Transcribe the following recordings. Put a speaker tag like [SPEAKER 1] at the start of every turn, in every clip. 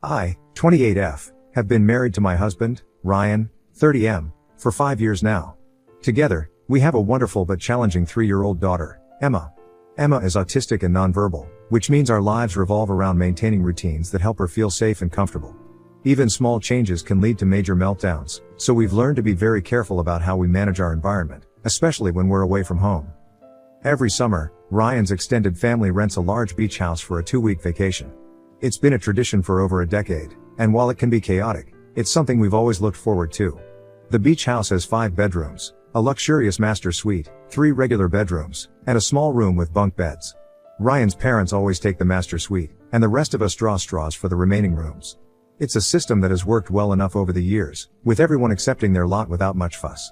[SPEAKER 1] I, 28F, have been married to my husband, Ryan, 30M, for 5 years now. Together, we have a wonderful but challenging 3-year-old daughter, Emma. Emma is autistic and nonverbal, which means our lives revolve around maintaining routines that help her feel safe and comfortable. Even small changes can lead to major meltdowns, so we've learned to be very careful about how we manage our environment, especially when we're away from home. Every summer, Ryan's extended family rents a large beach house for a 2-week vacation. It's been a tradition for over a decade, and while it can be chaotic, it's something we've always looked forward to. The beach house has 5 bedrooms, a luxurious master suite, 3 regular bedrooms, and a small room with bunk beds. Ryan's parents always take the master suite, and the rest of us draw straws for the remaining rooms. It's a system that has worked well enough over the years, with everyone accepting their lot without much fuss.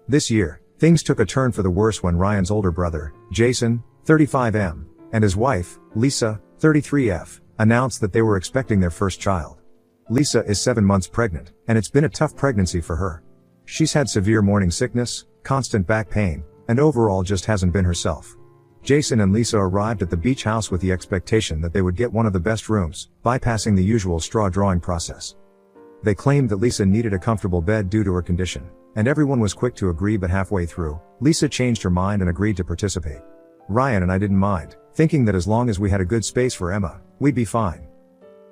[SPEAKER 1] This year, things took a turn for the worse when Ryan's older brother, Jason, 35M, and his wife, Lisa, 33F, announced that they were expecting their first child. Lisa is 7 months pregnant, and it's been a tough pregnancy for her. She's had severe morning sickness, constant back pain, and overall just hasn't been herself. Jason and Lisa arrived at the beach house with the expectation that they would get one of the best rooms, bypassing the usual straw drawing process. They claimed that Lisa needed a comfortable bed due to her condition, and everyone was quick to agree, but halfway through, Lisa changed her mind and agreed to participate. Ryan and I didn't mind, thinking that as long as we had a good space for Emma, we'd be fine.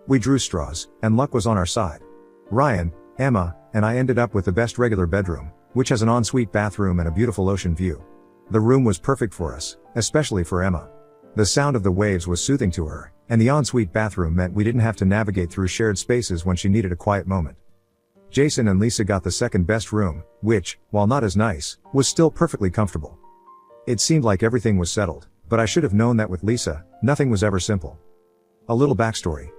[SPEAKER 1] We drew straws, and luck was on our side. Ryan, Emma, and I ended up with the best regular bedroom, which has an ensuite bathroom and a beautiful ocean view. The room was perfect for us, especially for Emma. The sound of the waves was soothing to her, and the ensuite bathroom meant we didn't have to navigate through shared spaces when she needed a quiet moment. Jason and Lisa got the second best room, which, while not as nice, was still perfectly comfortable. It seemed like everything was settled, but I should have known that with Lisa, nothing was ever simple. A little backstory.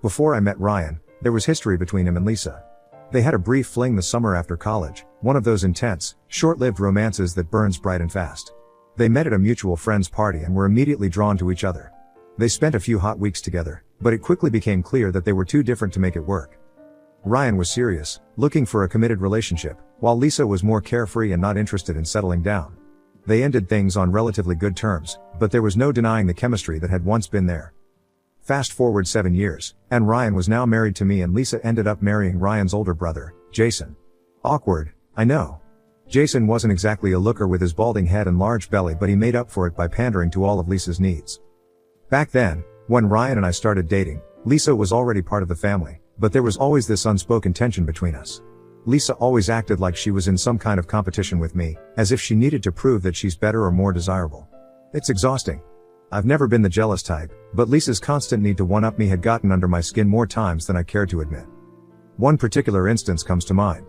[SPEAKER 1] Before I met Ryan, there was history between him and Lisa. They had a brief fling the summer after college, one of those intense, short-lived romances that burns bright and fast. They met at a mutual friend's party and were immediately drawn to each other. They spent a few hot weeks together, but it quickly became clear that they were too different to make it work. Ryan was serious, looking for a committed relationship, while Lisa was more carefree and not interested in settling down. They ended things on relatively good terms, but there was no denying the chemistry that had once been there. Fast forward 7 years, and Ryan was now married to me, and Lisa ended up marrying Ryan's older brother, Jason. Awkward, I know. Jason wasn't exactly a looker with his balding head and large belly, but he made up for it by pandering to all of Lisa's needs. Back then, when Ryan and I started dating, Lisa was already part of the family, but there was always this unspoken tension between us. Lisa always acted like she was in some kind of competition with me, as if she needed to prove that she's better or more desirable. It's exhausting. I've never been the jealous type, but Lisa's constant need to one-up me had gotten under my skin more times than I cared to admit. One particular instance comes to mind.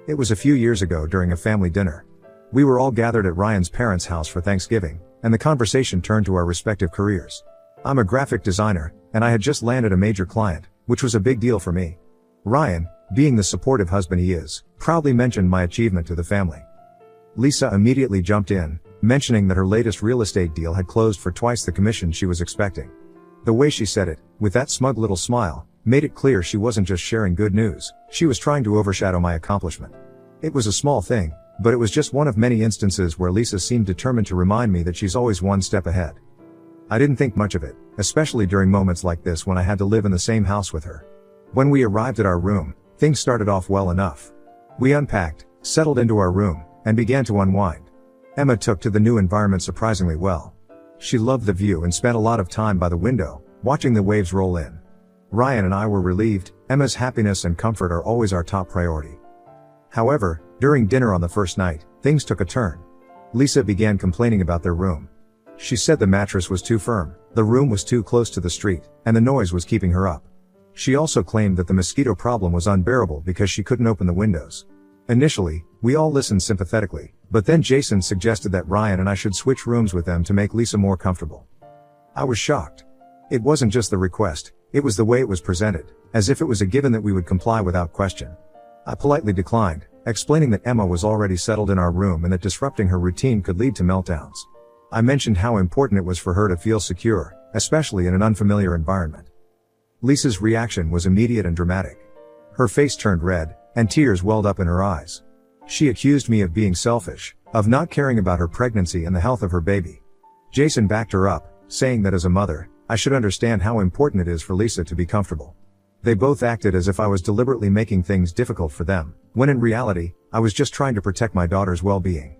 [SPEAKER 1] It was a few years ago during a family dinner. We were all gathered at Ryan's parents' house for Thanksgiving, and the conversation turned to our respective careers. I'm a graphic designer, and I had just landed a major client, which was a big deal for me. Ryan, being the supportive husband he is, proudly mentioned my achievement to the family. Lisa immediately jumped in, mentioning that her latest real estate deal had closed for twice the commission she was expecting. The way she said it, with that smug little smile, made it clear she wasn't just sharing good news, she was trying to overshadow my accomplishment. It was a small thing, but it was just one of many instances where Lisa seemed determined to remind me that she's always one step ahead. I didn't think much of it, especially during moments like this when I had to live in the same house with her. When we arrived at our room, things started off well enough. We unpacked, settled into our room, and began to unwind. Emma took to the new environment surprisingly well. She loved the view and spent a lot of time by the window, watching the waves roll in. Ryan and I were relieved. Emma's happiness and comfort are always our top priority. However, during dinner on the first night, things took a turn. Lisa began complaining about their room. She said the mattress was too firm, the room was too close to the street, and the noise was keeping her up. She also claimed that the mosquito problem was unbearable because she couldn't open the windows. Initially, we all listened sympathetically, but then Jason suggested that Ryan and I should switch rooms with them to make Lisa more comfortable. I was shocked. It wasn't just the request, it was the way it was presented, as if it was a given that we would comply without question. I politely declined, explaining that Emma was already settled in our room and that disrupting her routine could lead to meltdowns. I mentioned how important it was for her to feel secure, especially in an unfamiliar environment. Lisa's reaction was immediate and dramatic. Her face turned red, and tears welled up in her eyes. She accused me of being selfish, of not caring about her pregnancy and the health of her baby. Jason backed her up, saying that as a mother, I should understand how important it is for Lisa to be comfortable. They both acted as if I was deliberately making things difficult for them, when in reality, I was just trying to protect my daughter's well-being.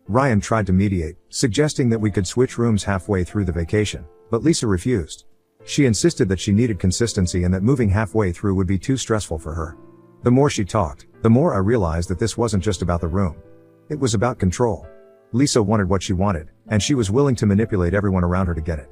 [SPEAKER 1] Ryan tried to mediate, suggesting that we could switch rooms halfway through the vacation, but Lisa refused. She insisted that she needed consistency and that moving halfway through would be too stressful for her. The more she talked, the more I realized that this wasn't just about the room. It was about control. Lisa wanted what she wanted, and she was willing to manipulate everyone around her to get it.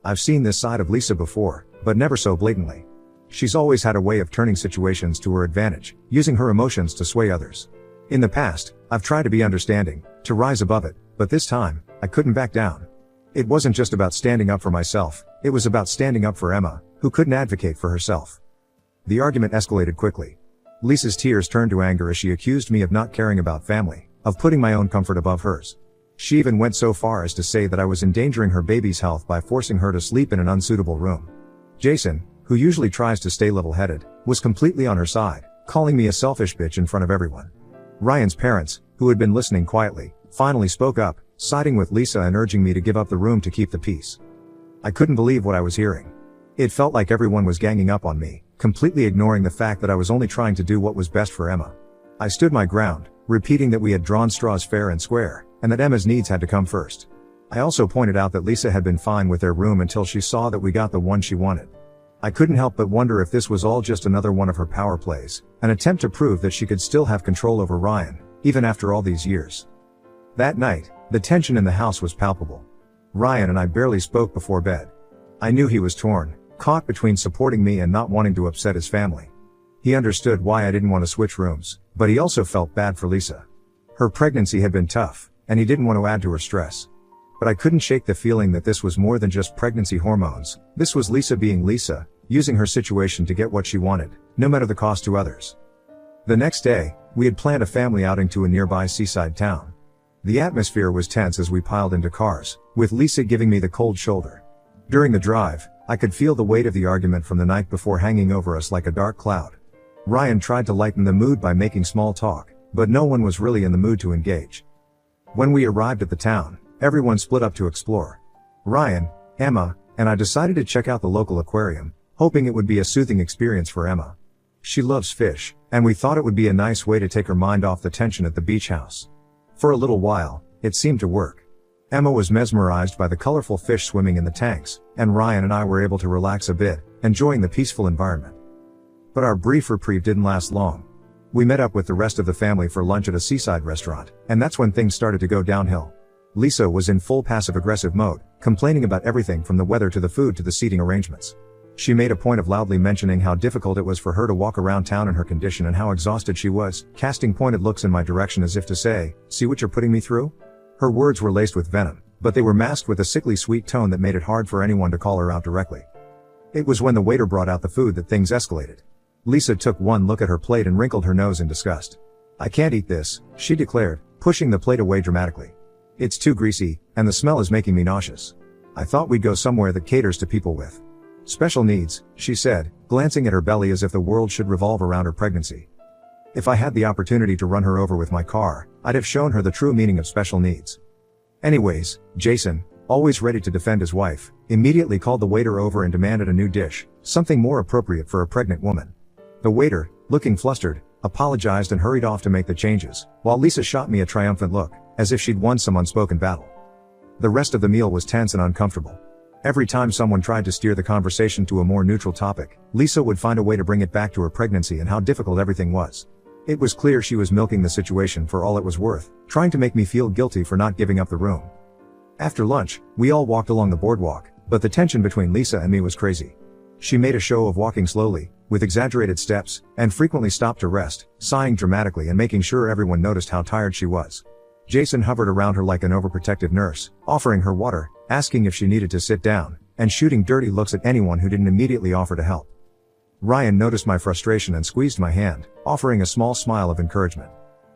[SPEAKER 1] I've seen this side of Lisa before, but never so blatantly. She's always had a way of turning situations to her advantage, using her emotions to sway others. In the past, I've tried to be understanding, to rise above it, but this time, I couldn't back down. It wasn't just about standing up for myself, it was about standing up for Emma, who couldn't advocate for herself. The argument escalated quickly. Lisa's tears turned to anger as she accused me of not caring about family, of putting my own comfort above hers. She even went so far as to say that I was endangering her baby's health by forcing her to sleep in an unsuitable room. Jason, who usually tries to stay level-headed, was completely on her side, calling me a selfish bitch in front of everyone. Ryan's parents, who had been listening quietly, finally spoke up, siding with Lisa and urging me to give up the room to keep the peace. I couldn't believe what I was hearing. It felt like everyone was ganging up on me, completely ignoring the fact that I was only trying to do what was best for Emma. I stood my ground, repeating that we had drawn straws fair and square, and that Emma's needs had to come first. I also pointed out that Lisa had been fine with their room until she saw that we got the one she wanted. I couldn't help but wonder if this was all just another one of her power plays, an attempt to prove that she could still have control over Ryan, even after all these years. That night, the tension in the house was palpable. Ryan and I barely spoke before bed. I knew he was torn, caught between supporting me and not wanting to upset his family. He understood why I didn't want to switch rooms, but he also felt bad for Lisa. Her pregnancy had been tough, and he didn't want to add to her stress. But I couldn't shake the feeling that this was more than just pregnancy hormones. This was Lisa being Lisa, using her situation to get what she wanted, no matter the cost to others. The next day, we had planned a family outing to a nearby seaside town. The atmosphere was tense as we piled into cars, with Lisa giving me the cold shoulder. During the drive, I could feel the weight of the argument from the night before hanging over us like a dark cloud. Ryan tried to lighten the mood by making small talk, but no one was really in the mood to engage. When we arrived at the town, everyone split up to explore. Ryan, Emma, and I decided to check out the local aquarium, hoping it would be a soothing experience for Emma. She loves fish, and we thought it would be a nice way to take her mind off the tension at the beach house. For a little while, it seemed to work. Emma was mesmerized by the colorful fish swimming in the tanks, and Ryan and I were able to relax a bit, enjoying the peaceful environment. But our brief reprieve didn't last long. We met up with the rest of the family for lunch at a seaside restaurant, and that's when things started to go downhill. Lisa was in full passive-aggressive mode, complaining about everything from the weather to the food to the seating arrangements. She made a point of loudly mentioning how difficult it was for her to walk around town in her condition and how exhausted she was, casting pointed looks in my direction as if to say, "See what you're putting me through?" Her words were laced with venom, but they were masked with a sickly sweet tone that made it hard for anyone to call her out directly. It was when the waiter brought out the food that things escalated. Lisa took one look at her plate and wrinkled her nose in disgust. "I can't eat this," she declared, pushing the plate away dramatically. "It's too greasy, and the smell is making me nauseous. I thought we'd go somewhere that caters to people with special needs," she said, glancing at her belly as if the world should revolve around her pregnancy. If I had the opportunity to run her over with my car, I'd have shown her the true meaning of special needs. Anyways, Jason, always ready to defend his wife, immediately called the waiter over and demanded a new dish, something more appropriate for a pregnant woman. The waiter, looking flustered, apologized and hurried off to make the changes, while Lisa shot me a triumphant look, as if she'd won some unspoken battle. The rest of the meal was tense and uncomfortable. Every time someone tried to steer the conversation to a more neutral topic, Lisa would find a way to bring it back to her pregnancy and how difficult everything was. It was clear she was milking the situation for all it was worth, trying to make me feel guilty for not giving up the room. After lunch, we all walked along the boardwalk, but the tension between Lisa and me was crazy. She made a show of walking slowly, with exaggerated steps, and frequently stopped to rest, sighing dramatically and making sure everyone noticed how tired she was. Jason hovered around her like an overprotective nurse, offering her water, asking if she needed to sit down, and shooting dirty looks at anyone who didn't immediately offer to help. Ryan noticed my frustration and squeezed my hand, offering a small smile of encouragement.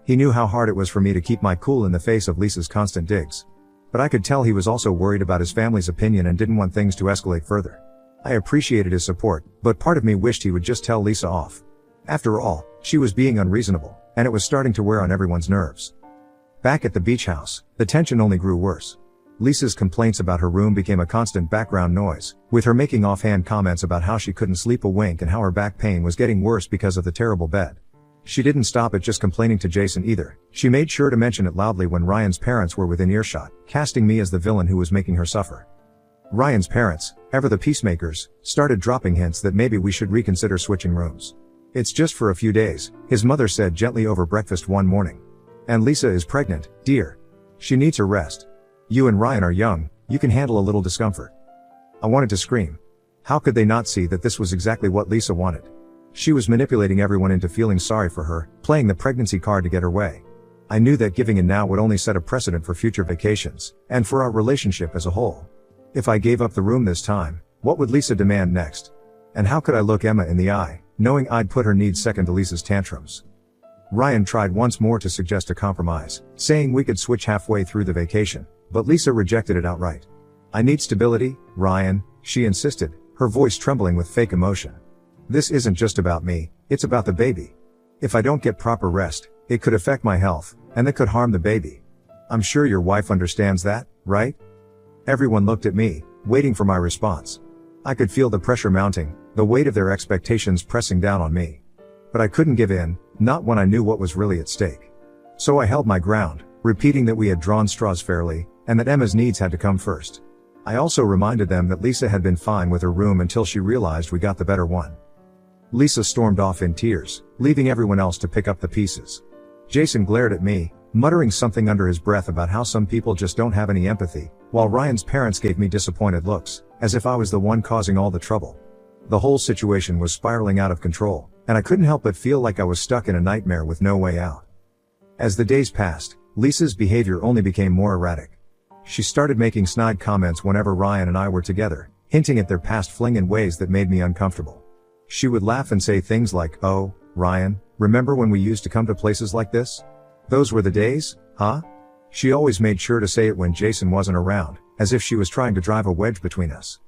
[SPEAKER 1] He knew how hard it was for me to keep my cool in the face of Lisa's constant digs. But I could tell he was also worried about his family's opinion and didn't want things to escalate further. I appreciated his support, but part of me wished he would just tell Lisa off. After all, she was being unreasonable, and it was starting to wear on everyone's nerves. Back at the beach house, the tension only grew worse. Lisa's complaints about her room became a constant background noise, with her making offhand comments about how she couldn't sleep a wink and how her back pain was getting worse because of the terrible bed. She didn't stop at just complaining to Jason either. She made sure to mention it loudly when Ryan's parents were within earshot, casting me as the villain who was making her suffer. Ryan's parents, ever the peacemakers, started dropping hints that maybe we should reconsider switching rooms. It's just for a few days, his mother said gently over breakfast one morning. And Lisa is pregnant, dear. She needs her rest. You and Ryan are young, you can handle a little discomfort. I wanted to scream. How could they not see that this was exactly what Lisa wanted? She was manipulating everyone into feeling sorry for her, playing the pregnancy card to get her way. I knew that giving in now would only set a precedent for future vacations, and for our relationship as a whole. If I gave up the room this time, what would Lisa demand next? And how could I look Emma in the eye, knowing I'd put her needs second to Lisa's tantrums? Ryan tried once more to suggest a compromise, saying we could switch halfway through the vacation, but Lisa rejected it outright. I need stability, Ryan, she insisted, her voice trembling with fake emotion. This isn't just about me, it's about the baby. If I don't get proper rest, it could affect my health, and that could harm the baby. I'm sure your wife understands that, right? Everyone looked at me, waiting for my response. I could feel the pressure mounting, the weight of their expectations pressing down on me. But I couldn't give in, not when I knew what was really at stake. So I held my ground, repeating that we had drawn straws fairly, and that Emma's needs had to come first. I also reminded them that Lisa had been fine with her room until she realized we got the better one. Lisa stormed off in tears, leaving everyone else to pick up the pieces. Jason glared at me, muttering something under his breath about how some people just don't have any empathy, while Ryan's parents gave me disappointed looks, as if I was the one causing all the trouble. The whole situation was spiraling out of control, and I couldn't help but feel like I was stuck in a nightmare with no way out. As the days passed, Lisa's behavior only became more erratic. She started making snide comments whenever Ryan and I were together, hinting at their past fling in ways that made me uncomfortable. She would laugh and say things like, "Oh, Ryan, remember when we used to come to places like this? Those were the days, huh?" She always made sure to say it when Jason wasn't around, as if she was trying to drive a wedge between us.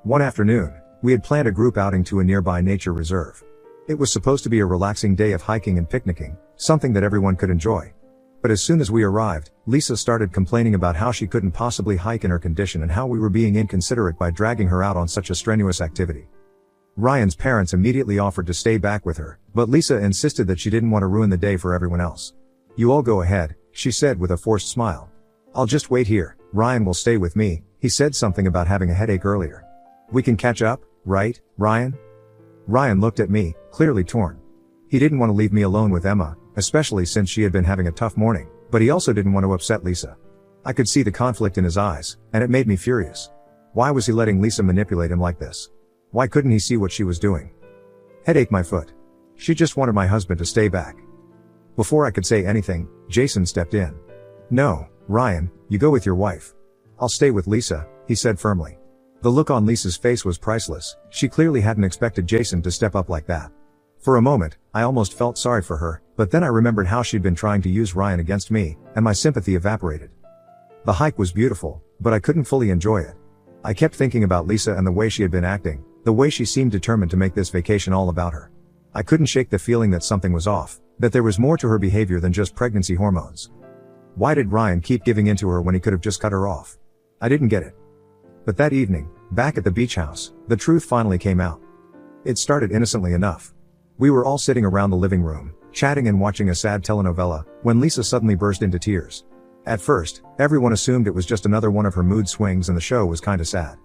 [SPEAKER 1] One afternoon, we had planned a group outing to a nearby nature reserve. It was supposed to be a relaxing day of hiking and picnicking, something that everyone could enjoy. But as soon as we arrived, Lisa started complaining about how she couldn't possibly hike in her condition and how we were being inconsiderate by dragging her out on such a strenuous activity. Ryan's parents immediately offered to stay back with her, but Lisa insisted that she didn't want to ruin the day for everyone else. "You all go ahead," she said with a forced smile. "I'll just wait here, Ryan will stay with me," he said something about having a headache earlier. "We can catch up, right, Ryan?" Ryan looked at me, clearly torn. He didn't want to leave me alone with Emma, especially since she had been having a tough morning, but he also didn't want to upset Lisa. I could see the conflict in his eyes, and it made me furious. Why was he letting Lisa manipulate him like this? Why couldn't he see what she was doing? Headache my foot. She just wanted my husband to stay back. Before I could say anything, Jason stepped in. "No, Ryan, you go with your wife. I'll stay with Lisa," he said firmly. The look on Lisa's face was priceless. She clearly hadn't expected Jason to step up like that. For a moment, I almost felt sorry for her, but then I remembered how she'd been trying to use Ryan against me, and my sympathy evaporated. The hike was beautiful, but I couldn't fully enjoy it. I kept thinking about Lisa and the way she had been acting, the way she seemed determined to make this vacation all about her. I couldn't shake the feeling that something was off, that there was more to her behavior than just pregnancy hormones. Why did Ryan keep giving in to her when he could have just cut her off? I didn't get it. But that evening, back at the beach house, the truth finally came out. It started innocently enough. We were all sitting around the living room, chatting and watching a sad telenovela, when Lisa suddenly burst into tears. At first, everyone assumed it was just another one of her mood swings and the show was kinda sad.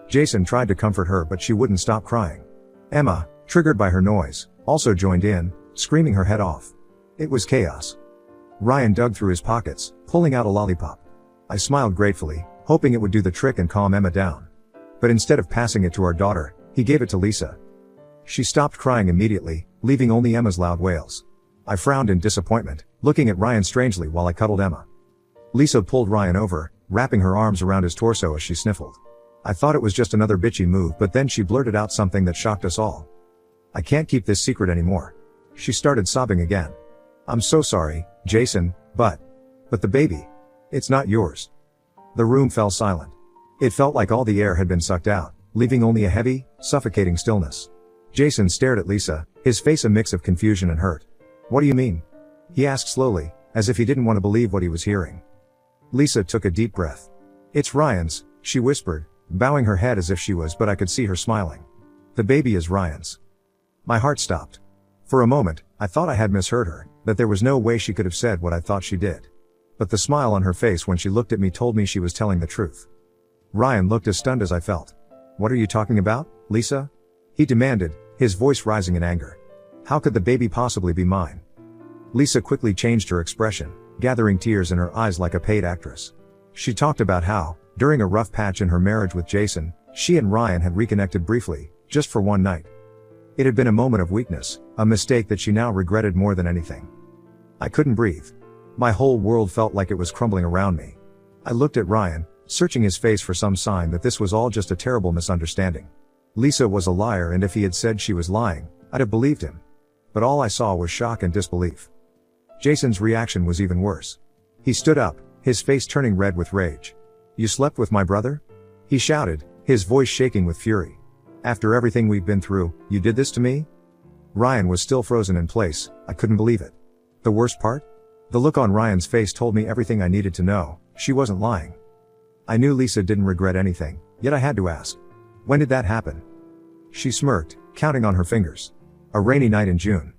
[SPEAKER 1] Jason tried to comfort her, but she wouldn't stop crying. Emma, triggered by her noise, also joined in, screaming her head off. It was chaos. Ryan dug through his pockets, pulling out a lollipop. I smiled gratefully, hoping it would do the trick and calm Emma down. But instead of passing it to our daughter, he gave it to Lisa. She stopped crying immediately, leaving only Emma's loud wails. I frowned in disappointment, looking at Ryan strangely while I cuddled Emma. Lisa pulled Ryan over, wrapping her arms around his torso as she sniffled. I thought it was just another bitchy move, but then she blurted out something that shocked us all. "I can't keep this secret anymore." She started sobbing again. "I'm so sorry, Jason, but the baby. It's not yours." The room fell silent. It felt like all the air had been sucked out, leaving only a heavy, suffocating stillness. Jason stared at Lisa, his face a mix of confusion and hurt. "What do you mean?" he asked slowly, as if he didn't want to believe what he was hearing. Lisa took a deep breath. It's Ryan's, she whispered, bowing her head as if she was, but I could see her smiling. The baby is Ryan's. My heart stopped. For a moment, I thought I had misheard her, that there was no way she could have said what I thought she did. But the smile on her face when she looked at me told me she was telling the truth. Ryan looked as stunned as I felt. What are you talking about, Lisa? He demanded, his voice rising in anger. How could the baby possibly be mine? Lisa quickly changed her expression, gathering tears in her eyes like a paid actress. She talked about how, during a rough patch in her marriage with Jason, she and Ryan had reconnected briefly, just for one night. It had been a moment of weakness, a mistake that she now regretted more than anything. I couldn't breathe. My whole world felt like it was crumbling around me. I looked at Ryan, searching his face for some sign that this was all just a terrible misunderstanding. Lisa was a liar, and if he had said she was lying, I'd have believed him. But all I saw was shock and disbelief. Jason's reaction was even worse. He stood up, his face turning red with rage. You slept with my brother? He shouted, his voice shaking with fury. After everything we've been through, you did this to me? Ryan was still frozen in place. I couldn't believe it. The worst part? The look on Ryan's face told me everything I needed to know. She wasn't lying. I knew Lisa didn't regret anything, yet I had to ask. When did that happen? She smirked, counting on her fingers. A rainy night in June.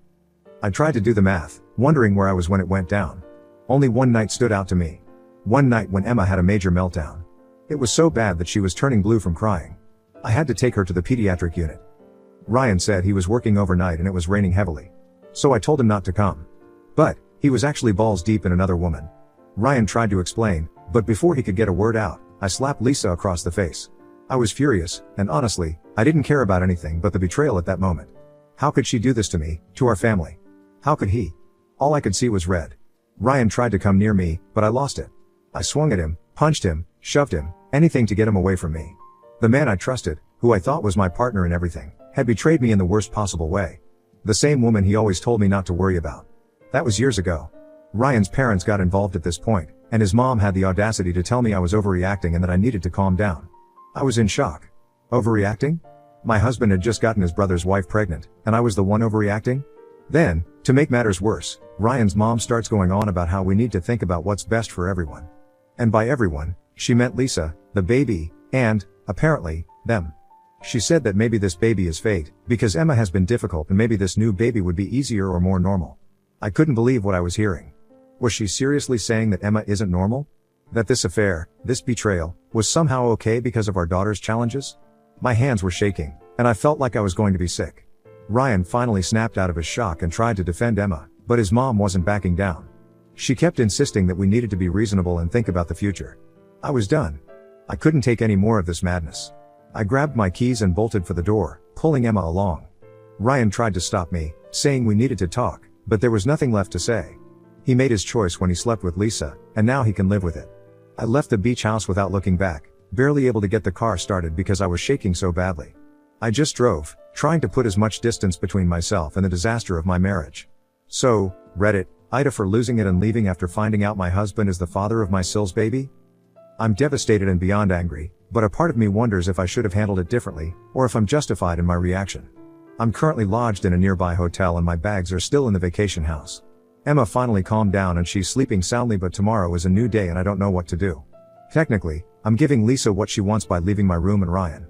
[SPEAKER 1] I tried to do the math, wondering where I was when it went down. Only one night stood out to me. One night when Emma had a major meltdown. It was so bad that she was turning blue from crying. I had to take her to the pediatric unit. Ryan said he was working overnight and it was raining heavily. So I told him not to come. But, he was actually balls deep in another woman. Ryan tried to explain, but before he could get a word out, I slapped Lisa across the face. I was furious, and honestly, I didn't care about anything but the betrayal at that moment. How could she do this to me, to our family? How could he? All I could see was red. Ryan tried to come near me, but I lost it. I swung at him, punched him, shoved him, anything to get him away from me. The man I trusted, who I thought was my partner in everything, had betrayed me in the worst possible way. The same woman he always told me not to worry about. That was years ago. Ryan's parents got involved at this point, and his mom had the audacity to tell me I was overreacting and that I needed to calm down. I was in shock. Overreacting? My husband had just gotten his brother's wife pregnant, and I was the one overreacting? Then, to make matters worse, Ryan's mom starts going on about how we need to think about what's best for everyone. And by everyone, she meant Lisa, the baby, and, apparently, them. She said that maybe this baby is fate, because Emma has been difficult and maybe this new baby would be easier or more normal. I couldn't believe what I was hearing. Was she seriously saying that Emma isn't normal? That this affair, this betrayal, was somehow okay because of our daughter's challenges? My hands were shaking, and I felt like I was going to be sick. Ryan finally snapped out of his shock and tried to defend Emma, but his mom wasn't backing down. She kept insisting that we needed to be reasonable and think about the future. I was done. I couldn't take any more of this madness. I grabbed my keys and bolted for the door, pulling Emma along. Ryan tried to stop me, saying we needed to talk, but there was nothing left to say. He made his choice when he slept with Lisa, and now he can live with it. I left the beach house without looking back, barely able to get the car started because I was shaking so badly. I just drove, trying to put as much distance between myself and the disaster of my marriage. So, Reddit, Ida for losing it and leaving after finding out my husband is the father of my Sills baby? I'm devastated and beyond angry, but a part of me wonders if I should have handled it differently, or if I'm justified in my reaction. I'm currently lodged in a nearby hotel and my bags are still in the vacation house. Emma finally calmed down and she's sleeping soundly, but tomorrow is a new day and I don't know what to do. Technically, I'm giving Lisa what she wants by leaving my room and Ryan.